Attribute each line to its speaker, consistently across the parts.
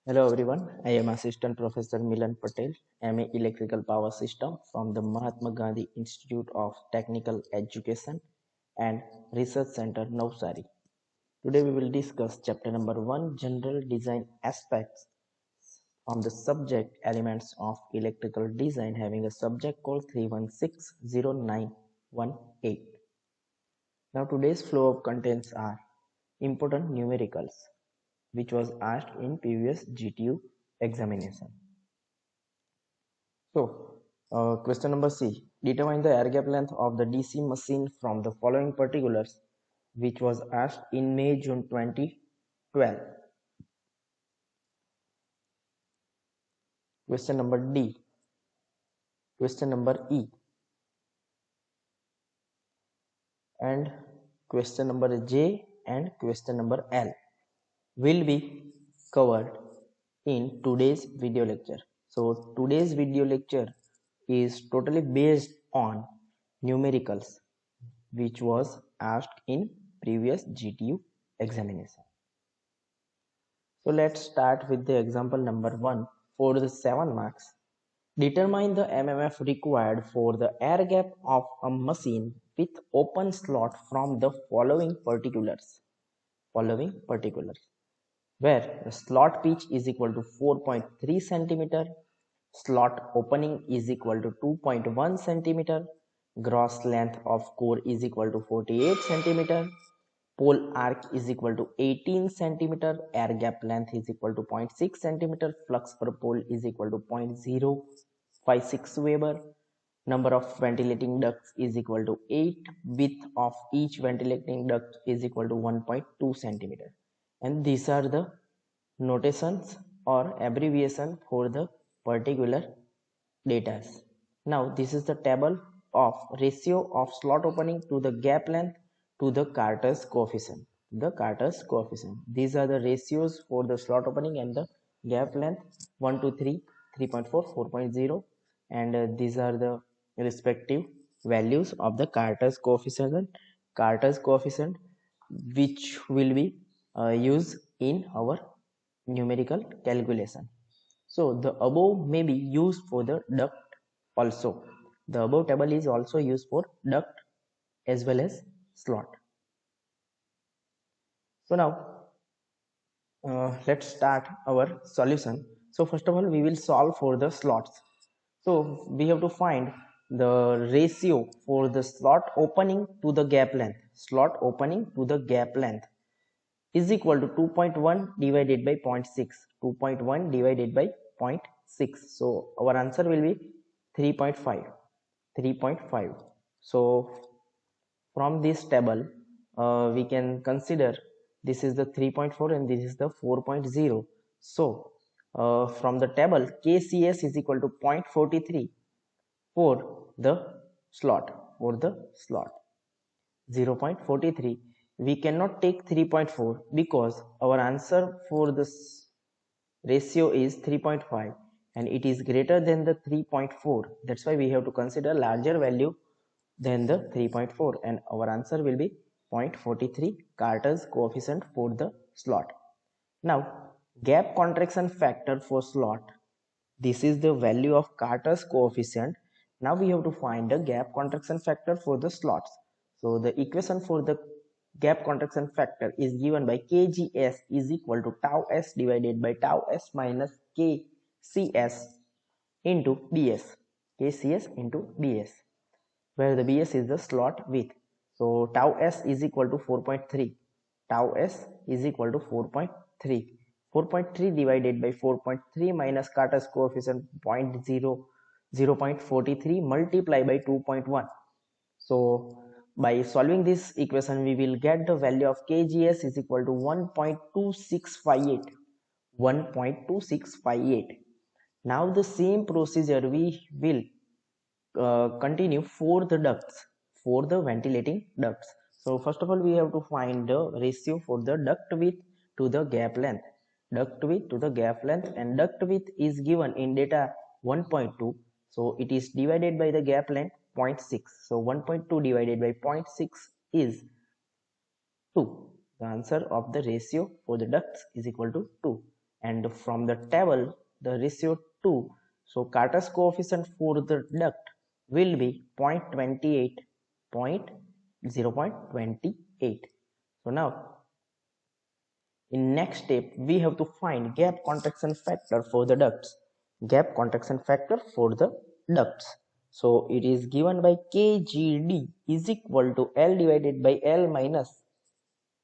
Speaker 1: Hello everyone, I am Assistant Professor Milan Patel, MA Electrical Power System from the Mahatma Gandhi Institute of Technical Education and Research Center, Navsari. Today we will discuss chapter number 1, General Design Aspects from the subject Elements of Electrical Design, having a subject called 3160918. Now today's flow of contents are important numericals, which was asked in previous GTU examination. Question number C. Determine the air gap length of the DC machine from the following particulars, which was asked in May-June 2012. Question number D. Question number E. And question number J and question number L will be covered in today's video lecture. So today's video lecture is totally based on numericals, which was asked in previous GTU examination. So let's start with the example number 1 for the 7 marks. Determine the MMF required for the air gap of a machine with open slot from the following particulars. Where the slot pitch is equal to 4.3 centimeter, slot opening is equal to 2.1 centimeter, gross length of core is equal to 48 centimeter, pole arc is equal to 18 centimeter, air gap length is equal to 0.6 centimeter, flux per pole is equal to 0.056 Weber, number of ventilating ducts is equal to 8, width of each ventilating duct is equal to 1.2 centimeter. And these are the notations or abbreviation for the particular data. Now this is the table of ratio of slot opening to the gap length to the Carter's coefficient. These are the ratios for the slot opening and the gap length 1 to 3, 3.4, 4.0, and these are the respective values of the Carter's coefficient. Which will be used in our numerical calculation. So the above may be used for the duct also. The above table is also used for duct as well as slot. So now let's start our solution. So first of all, we will solve for the slots. So we have to find the ratio for the slot opening to the gap length. Slot opening to the gap length is equal to 2.1 divided by 0.6. 2.1 divided by 0.6. So our answer will be 3.5. 3.5. So from this table, we can consider this is the 3.4 and this is the 4.0. So from the table, KCS is equal to 0.43 for the slot. 0.43. We cannot take 3.4 because our answer for this ratio is 3.5 and it is greater than the 3.4. That's why we have to consider larger value than the 3.4 and our answer will be 0.43 Carter's coefficient for the slot. Now gap contraction factor for slot. This is the value of Carter's coefficient. Now we have to find the gap contraction factor for the slots. So the equation for the gap contraction factor is given by KGS is equal to tau S divided by tau S minus KCS into BS. Where the BS is the slot width. So tau S is equal to 4.3. 4.3 divided by 4.3 minus Carter's coefficient 0.43 multiplied by 2.1. So by solving this equation, we will get the value of KGS is equal to 1.2658. 1.2658. Now the same procedure we will continue for the ducts, for the ventilating ducts. So first of all, we have to find the ratio for the duct width to the gap length. And duct width is given in data 1.2. So it is divided by the gap length 0.6. So 1.2 divided by 0.6 is 2. The answer of the ratio for the ducts is equal to 2. and from the table the ratio 2, so Carter's coefficient for the duct will be 0.28, 0.28. So now in next step we have to find gap contraction factor for the ducts. Gap contraction factor for the ducts, so it is given by kgd is equal to L divided by L minus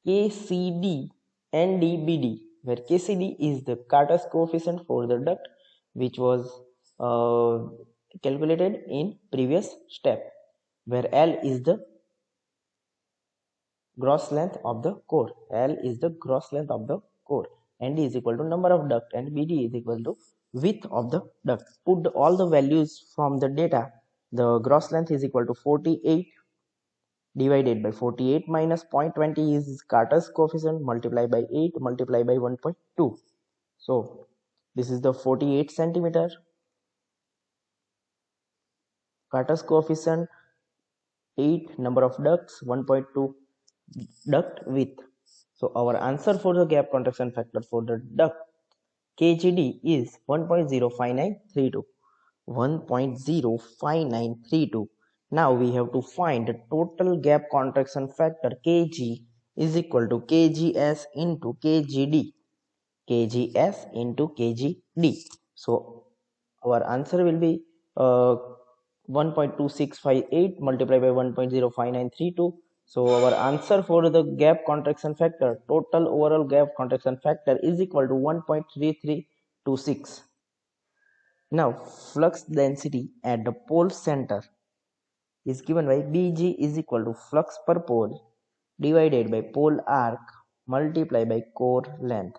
Speaker 1: kcd ndbd, where kcd is the Carter's coefficient for the duct which was uh, calculated in previous step, where L is the gross length of the core. L is the gross length of the core. ND is equal to number of duct and BD is equal to width of the duct. Put all the values from the data. The gross length is equal to 48 divided by 48 minus 0.20 is Carter's coefficient, multiply by 8 multiply by 1.2. So this is the 48 centimeter. Carter's coefficient 8, number of ducts 1.2, duct width. So our answer for the gap contraction factor for the duct KGD is 1.05932. 1.05932. Now we have to find the total gap contraction factor Kg is equal to Kgs into Kgd. Kgs into Kgd. So our answer will be 1.2658 multiplied by 1.05932. So our answer for the gap contraction factor, total overall gap contraction factor is equal to 1.3326. Now flux density at the pole center is given by Bg is equal to flux per pole divided by pole arc multiplied by core length,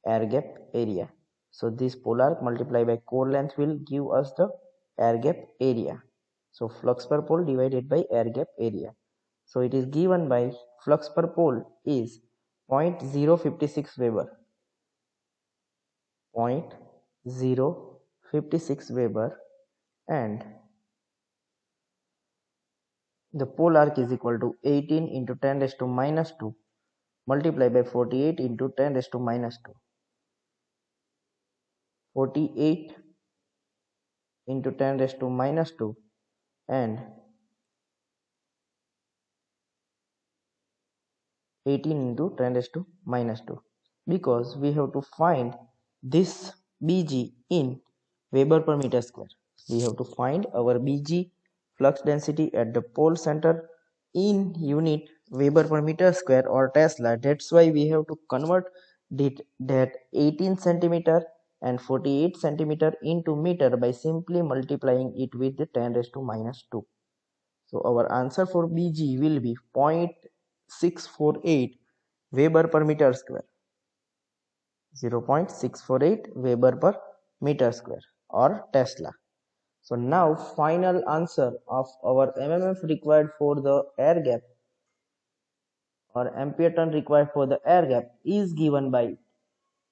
Speaker 1: air gap area. So this pole arc multiplied by core length will give us the air gap area. So flux per pole divided by air gap area. So it is given by flux per pole is 0.056 Weber. 0.056 Weber, and the pole arc is equal to 18 into 10 raised to minus 2 multiplied by 48 into 10 raised to minus 2. 48 into 10 raised to minus 2 and 18 into 10 raised to minus 2, because we have to find this Bg in Weber per meter square. We have to find our Bg flux density at the pole center in unit Weber per meter square or Tesla. That's why we have to convert that 18 centimeter and 48 centimeter into meter by simply multiplying it with the 10 raised to minus 2. So our answer for Bg will be 0.648 Weber per meter square. 0.648 Weber per meter square or Tesla. So now final answer of our MMF required for the air gap or ampere ton required for the air gap is given by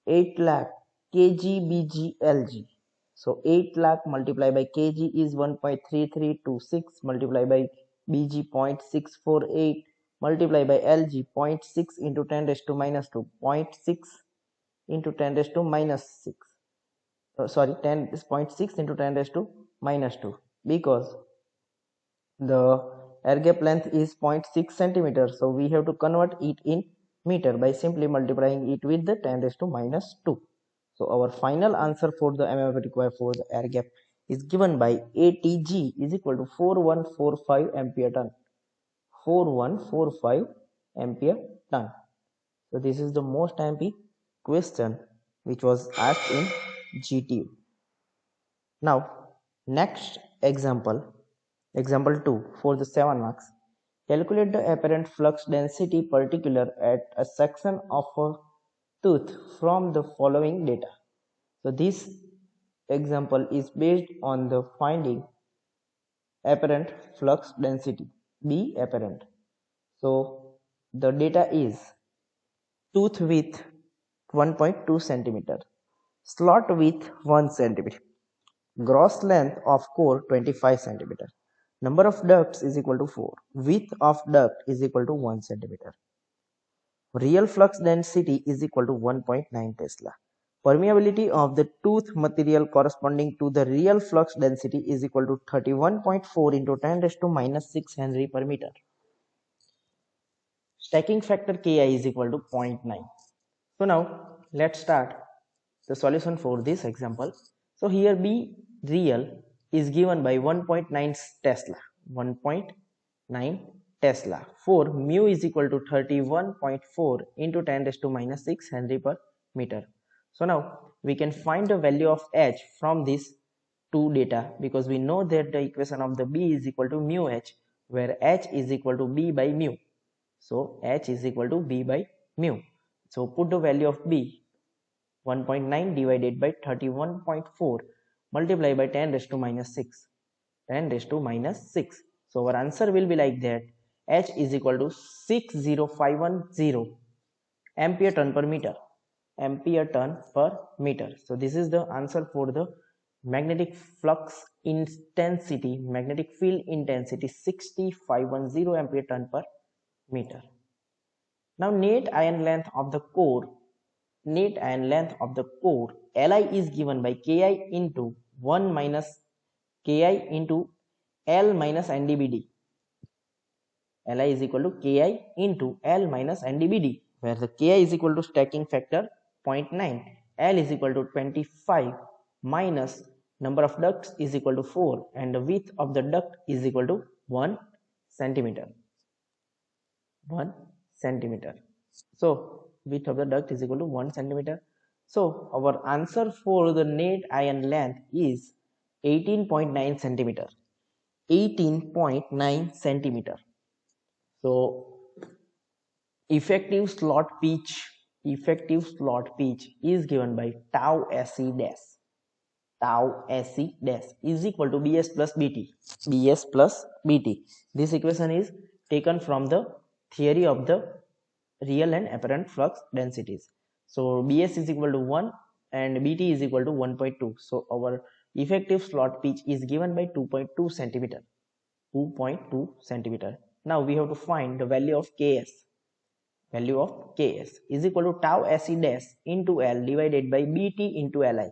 Speaker 1: 8 lakh kg/bg/lg. So 8 lakh multiplied by kg is 1.3326 multiplied by bg 0.648 multiplied by lg 0.6 into 10 raised to minus 2, 0.6 into 10 raised to minus 6. Sorry, 10 is 0.6 into 10 raised to minus 2, because the air gap length is 0.6 centimeters, so we have to convert it in meter by simply multiplying it with the 10 raised to minus 2. So our final answer for the MMF required for the air gap is given by ATG is equal to 4145 ampere ton. 4145 ampere ton. So this is the most MP question which was asked in GTU. Now next example 2 for the 7 marks. Calculate the apparent flux density particular at a section of a tooth from the following data. So this example is based on the finding apparent flux density B apparent. So the data is tooth width 1.2 centimeter, slot width 1 centimeter, gross length of core 25 centimeter, number of ducts is equal to 4, width of duct is equal to 1 centimeter. Real flux density is equal to 1.9 Tesla. Permeability of the tooth material corresponding to the real flux density is equal to 31.4 into 10 raised to minus 6 Henry per meter. Stacking factor Ki is equal to 0.9. So now let's start the solution for this example. So here B real is given by 1.9 Tesla. 1.9 Tesla. For mu is equal to 31.4 into 10 raised to minus 6 Henry per meter. So now we can find the value of H from this two data, because we know that the equation of the B is equal to mu H, where H is equal to B by mu. So H is equal to B by mu. So put the value of B, 1.9 divided by 31.4 multiplied by 10 raised to minus 6. 10 raised to minus 6. So our answer will be like that. H is equal to 60510 ampere turn per meter. Ampere turn per meter. So this is the answer for the magnetic flux intensity, magnetic field intensity 6510 ampere turn per meter. Now net iron length of the core, Li is given by Ki into 1 minus Ki into L minus NdBd. Li is equal to Ki into L minus NdBd, where the Ki is equal to stacking factor 0.9, L is equal to 25 minus number of ducts is equal to 4, and the width of the duct is equal to 1 centimeter. 1 centimeter. So width of the duct is equal to 1 centimeter. So our answer for the net iron length is 18.9 centimeter. 18.9 centimeter. So effective slot pitch is given by tau SE dash. Tau SE dash is equal to BS plus BT. BS plus BT. This equation is taken from the theory of the real and apparent flux densities. So BS is equal to 1 and BT is equal to 1.2. So our effective slot pitch is given by 2.2 centimeter. 2.2 centimeter. Now we have to find the value of Ks. Value of Ks is equal to tau SE dash into L divided by BT into Li.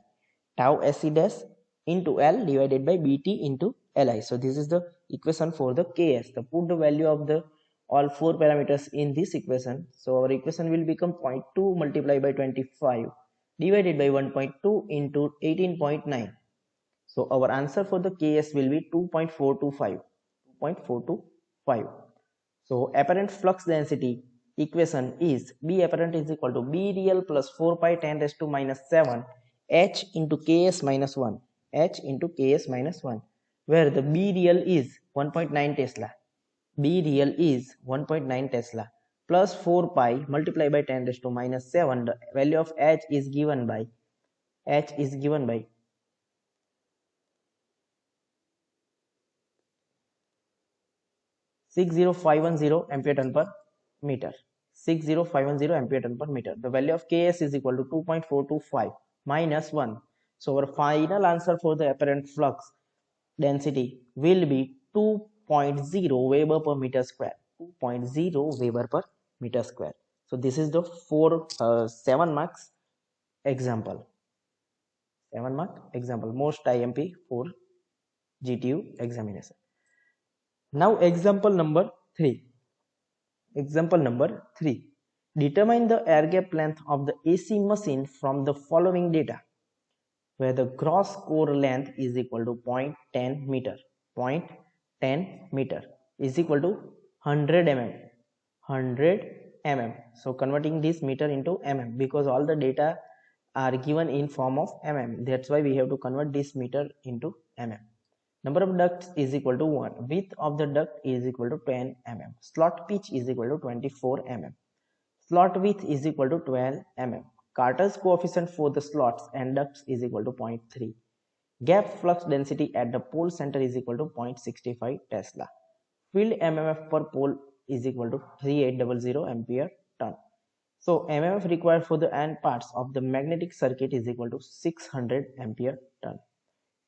Speaker 1: Tau SE dash into L divided by BT into Li. So this is the equation for the Ks. So put the value of the all four parameters in this equation. So our equation will become 0.2 multiplied by 25 divided by 1.2 into 18.9. So our answer for the Ks will be 2.425. 2.425. So apparent flux density equation is B apparent is equal to B real plus 4 pi 10 raised to minus 7 H into Ks minus 1. H into Ks minus 1, where the B real is 1.9 Tesla. B real is 1.9 Tesla plus 4 pi multiplied by 10 raised to minus 7. The value of H is given by 60510 ampere turn per meter. 60510 ampere turn per meter. The value of Ks is equal to 2.425 minus 1. So our final answer for the apparent flux density will be 2.0 Weber per meter square. 2.0 Weber per meter square. So this is the 7 marks example. 7 mark example, most IMP for GTU examination. Now example number 3. Example number 3. Determine the air gap length of the AC machine from the following data, where the gross core length is equal to 0.10 meter. 0.10 meter is equal to 100 mm. 100 mm. So converting this meter into mm, because all the data are given in form of mm. That's why we have to convert this meter into mm. Number of ducts is equal to 1. Width of the duct is equal to 10 mm. Slot pitch is equal to 24 mm. Slot width is equal to 12 mm. Carter's coefficient for the slots and ducts is equal to 0.3. Gap flux density at the pole center is equal to 0.65 Tesla. Field MMF per pole is equal to 3800 ampere turn. So MMF required for the end parts of the magnetic circuit is equal to 600 ampere turn.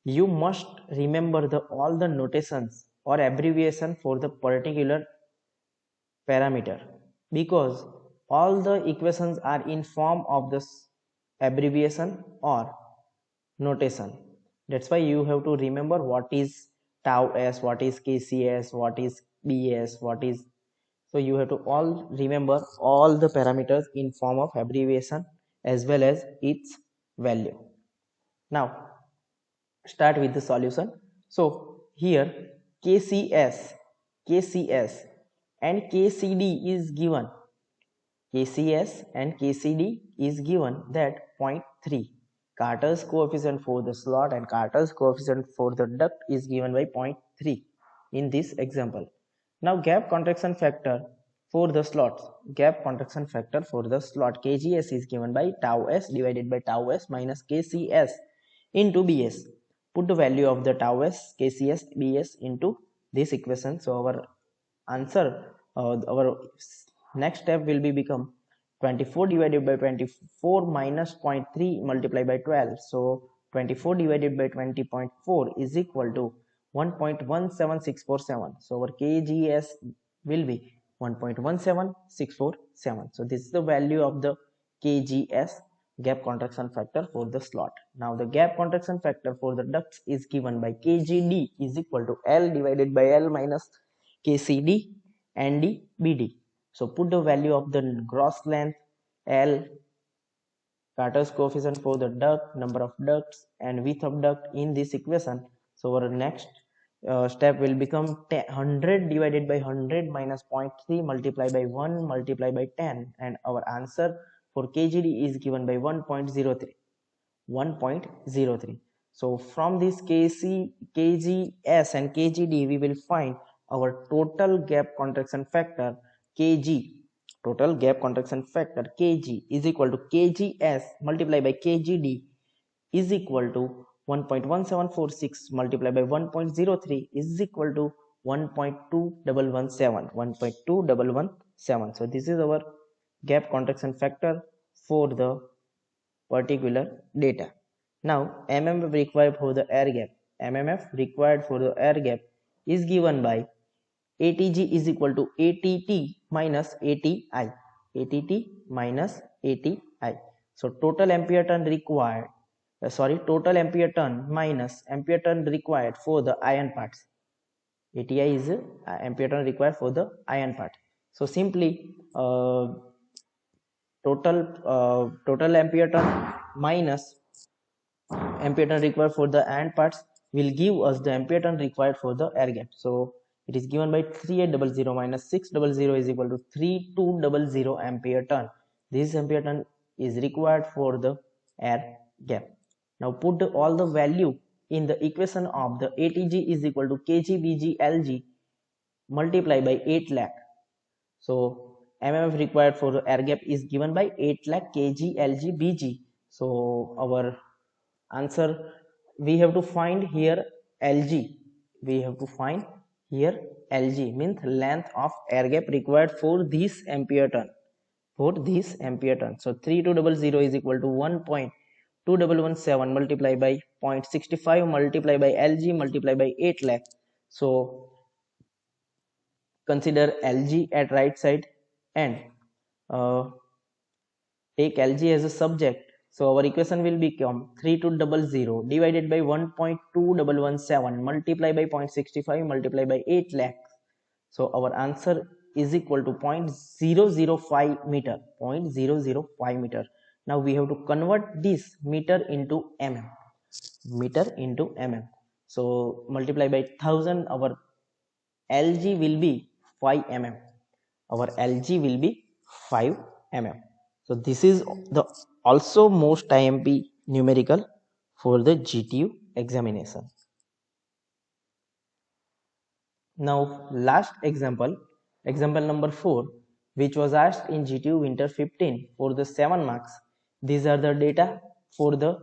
Speaker 1: You must remember all the notations or abbreviation for the particular parameter, because all the equations are in form of the abbreviation or notation. That's why you have to remember what is tau s, what is kcs, what is bs, what is, so you have to all remember all the parameters in form of abbreviation as well as its value. Now start with the solution. So here kcs and kcd is given. KCS and KCD is given that zero point 0.3. Carter's coefficient for the slot and Carter's coefficient for the duct is given by 0.3 in this example. Now gap contraction factor for the slots. Gap contraction factor for the slot KGS is given by tau s divided by tau s minus KCS into BS. Put the value of the tau s, KCS, BS into this equation. So our answer, our next step will be become 24 divided by 24 minus 0.3 multiplied by 12. So 24 divided by 20.4 is equal to 1.17647. So our KGS will be 1.17647. So this is the value of the KGS, gap contraction factor for the slot. Now the gap contraction factor for the ducts is given by KGD is equal to L divided by L minus KCD and BD. So put the value of the gross length, L, Carter's coefficient for the duct, number of ducts and width of duct in this equation. So our next step will become 100 divided by 100 minus 0.3 multiplied by 1 multiplied by 10, and our answer for KGD is given by 1.03. 1.03. So from this KGS and KGD we will find our total gap contraction factor KG. Total gap contraction factor Kg is equal to KGS multiplied by KGD is equal to 1.1746 multiplied by 1.03 is equal to 1.2117. 1.2117. So this is our gap contraction factor for the particular data. Now MMF required for the air gap. MMF required for the air gap is given by ATG is equal to ATT minus ATI. ATT minus ATI. So total ampere turn required, total ampere turn minus ampere turn required for the iron parts. ATI is ampere turn required for the iron part. So simply total ampere turn minus ampere turn required for the AND parts will give us the ampere turn required for the air gap. So it is given by 3800 minus 600 is equal to 3200 ampere turn. This ampere turn is required for the air gap. Now put all the value in the equation of the ATG is equal to kg bg lg multiply by 8 lakh. So MMF required for the air gap is given by 8 lakh kg lg bg. So our answer, we have to find here lg. We have to find here lg means length of air gap required for this ampere turn. For this ampere turn. So 3200 is equal to 1.2117 multiplied by 0.65 multiplied by lg multiplied by 8 lakh. So consider lg at right side and take lg as a subject. So our equation will become 3200 divided by 1.2117 multiplied by 0.65 multiplied by 8 lakh. So our answer is equal to 0.005 meter. 0.005 meter. Now we have to convert this meter into mm. Meter into mm. So multiply by 1000. Our lg will be 5 mm. Our lg will be 5 mm. So this is the also most IMP numerical for the GTU examination. Now last example, example number 4, which was asked in GTU Winter 15 for the 7 marks. These are the data for the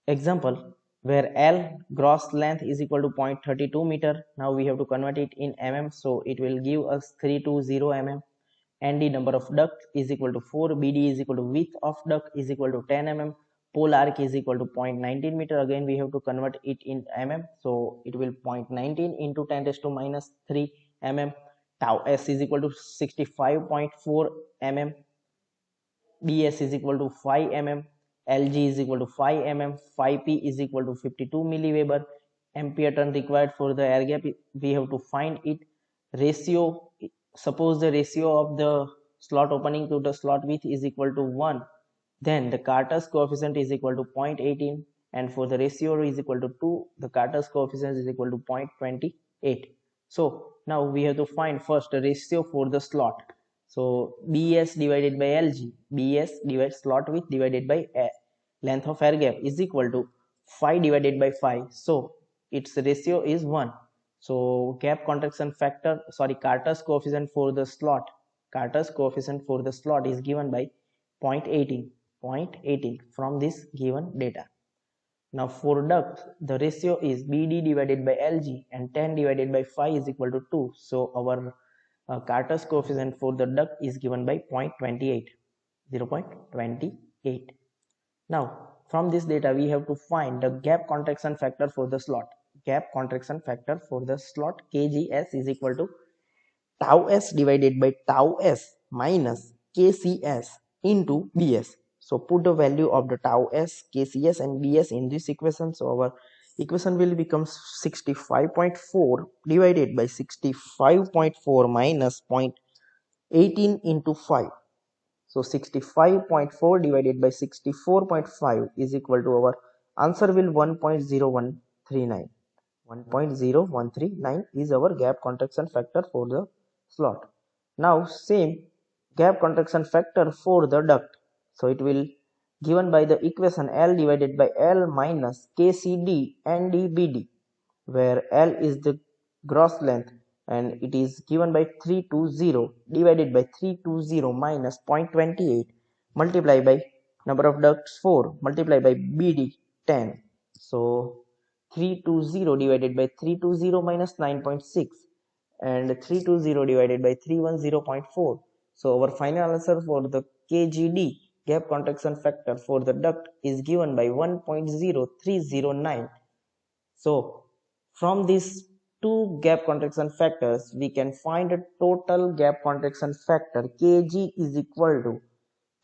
Speaker 1: example where L gross length is equal to 0.32 meter. Now we have to convert it in mm, so it will give us 320 mm. And the number of duct is equal to 4, BD is equal to width of duct is equal to 10 mm, pole arc is equal to 0.19 meter. Again we have to convert it in mm, so it will 0.19 into 10 raised to minus 3 mm. Tau s is equal to 65.4 mm, bs is equal to 5 mm, Lg is equal to 5 mm, phi p is equal to 52 milliweber, ampere turn required for the air gap. We have to find it. Ratio, suppose the ratio of the slot opening to the slot width is equal to 1, then the Carter's coefficient is equal to 0.18, and for the ratio is equal to 2, the Carter's coefficient is equal to 0.28. So now we have to find first the ratio for the slot. So Bs divided by Lg, Bs divided slot width divided by length of air gap is equal to 5 divided by 5. So its ratio is 1. So gap contraction factor, Carter's coefficient for the slot, Carter's coefficient for the slot is given by 0.18 from this given data. Now for duct, the ratio is BD divided by LG, and 10 divided by 5 is equal to 2. So our Carter's coefficient for the duct is given by 0.28, 0.28. Now from this data we have to find the gap contraction factor for the slot. Gap contraction factor for the slot KGS is equal to tau s divided by tau s minus KCS into BS. So put the value of the tau s, KCS and BS in this equation. So our equation will become 65.4 divided by 65.4 minus 0.18 into 5. So 65.4 divided by 64.5 is equal to, our answer will 1.0139. 1.0139 is our gap contraction factor for the slot. Now same gap contraction factor for the duct. So it will given by the equation L divided by L minus KCD and DBD, where L is the gross length and it is given by 320 divided by 320 minus 0.28 multiplied by number of ducts 4 multiplied by BD 10. So 320 divided by 320 minus 9.6 and 320 divided by 310.4. So our final answer for the KGD, gap contraction factor for the duct, is given by 1.0309. So from these two gap contraction factors, we can find a total gap contraction factor Kg is equal to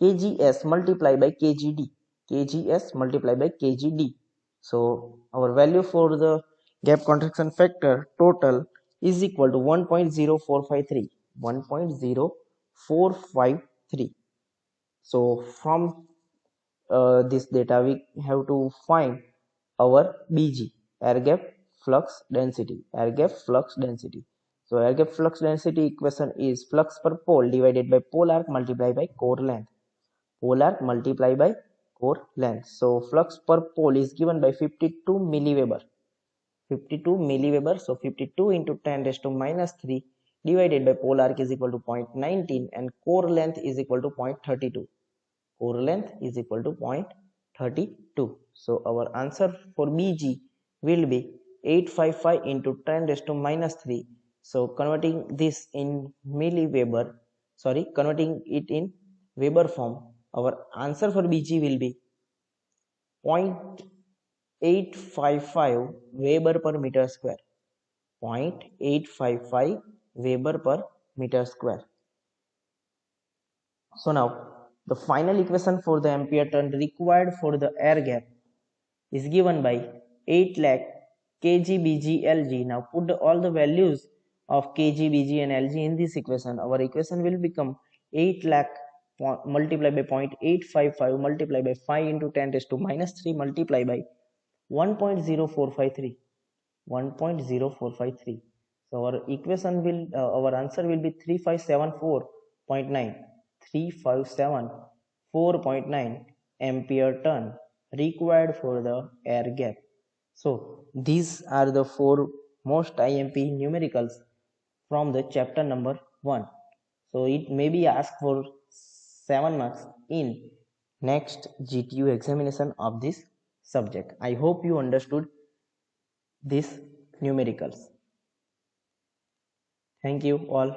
Speaker 1: KGS multiplied by KGD, KGS multiplied by KGD. So our value for the gap contraction factor total is equal to 1.0453, 1.0453. So from this data we have to find our BG, air gap flux density, air gap flux density. So air gap flux density equation is flux per pole divided by pole arc multiplied by core length, pole arc multiplied by core length. So flux per pole is given by 52 milliweber, 52 milliweber. So 52 into 10 raised to minus 3 divided by pole arc is equal to 0.19 and core length is equal to 0.32. Core length is equal to 0.32. So our answer for BG will be 855 into 10 raised to minus 3. So converting this in milliweber, converting it in Weber form, our answer for BG will be 0.855 Weber per meter square. 0.855 Weber per meter square. So now the final equation for the ampere turn required for the air gap is given by 8 lakh kg bg lg. Now put all the values of kg bg and lg in this equation. Our equation will become 8 lakh multiplied by 0.855 multiplied by 5 into 10 raised to minus 3 multiplied by 1.0453, 1.0453. So our equation will our answer will be 3574.9, 3574.9 ampere turn required for the air gap. So these are the 4 most IMP numericals from the chapter number 1. So it may be asked for 7 marks in next GTU examination of this subject. I hope you understood these numericals. Thank you all.